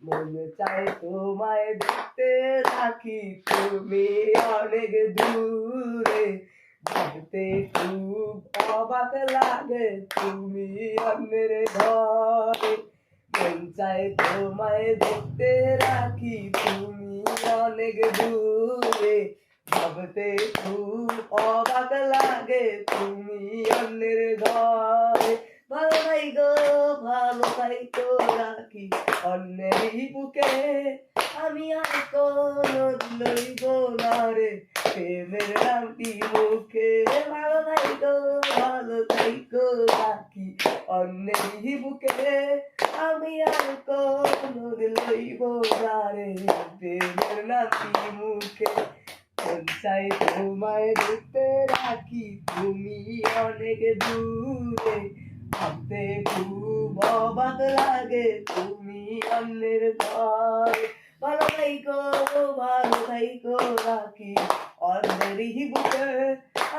মনে চায় তোমায় দেখতে রাখি তুমি অনেক দূরে ভাবতে খুব অবাক লাগে তুমি অন্যের ঘরে মন চায় তোমায় দেখতে রাখি তুমি অনেক দূরে ভাবতে খুব অবাক লাগে তুমি অন্যের ঘরে ভালো থাইকো রাখি অন্যেরই বুকে আমি আর কোনো লইব না রে প্রেমের নামটি মুখে ভালো থাইকো রাখি অন্যেরই বুকে আমি আর কোনো লইব না রে প্রেমের নামটি মুখে মন চাই তোমায় দেখতে রাখি তুমি অনেক দূরে ভাবতে খুব অবাক লাগে তুমি অন্যের ঘরে ভালো থাইকো রাখি অন্যেরই বুকে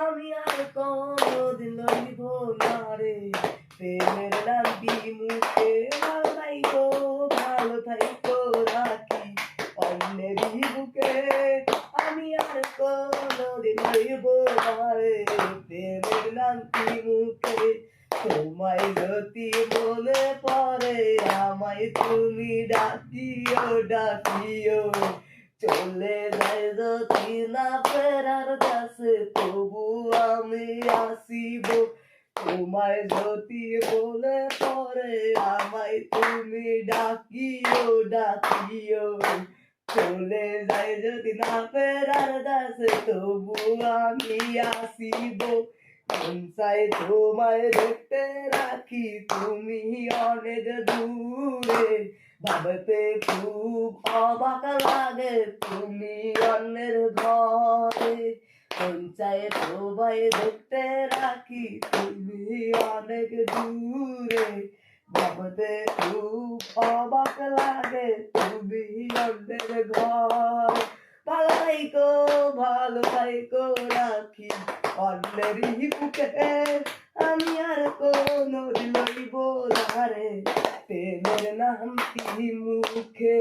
আমি আর কোনোদিন লইব না রে প্রেমের নামটি মুখে ভালো থাইকো রাখি অন্যেরই বুকে আমি আর কোনোদিন লইব না রে প্রেমের নামটি মুখে তোমায় যদি মনে পড়ে আমায় তুমি ডাকিও চলে যায় যদি না ফেরার কাছে তবু আমি আসিব তোমায় যদি মনে পড়ে আমায় তুমি ডাকিও চলে যায় যদি না ফেরার কাছে তবু আমি আসিব মন চাই তোমায় দেখতে রাখি তুমি অনেক দূরে ভাবতে খুব অবাক লাগে তুমি অন্যের ঘরে মন চাই তোমায় দেখতে রাখি তুমি অনেক দূরে ভাবতে খুব অবাক লাগে তুমি অন্যের ঘরে ভালো থাইকো রাখি অন্যেরই বুকে আমি আর কোনো লইব না রে প্রেমের নামটি মুখে।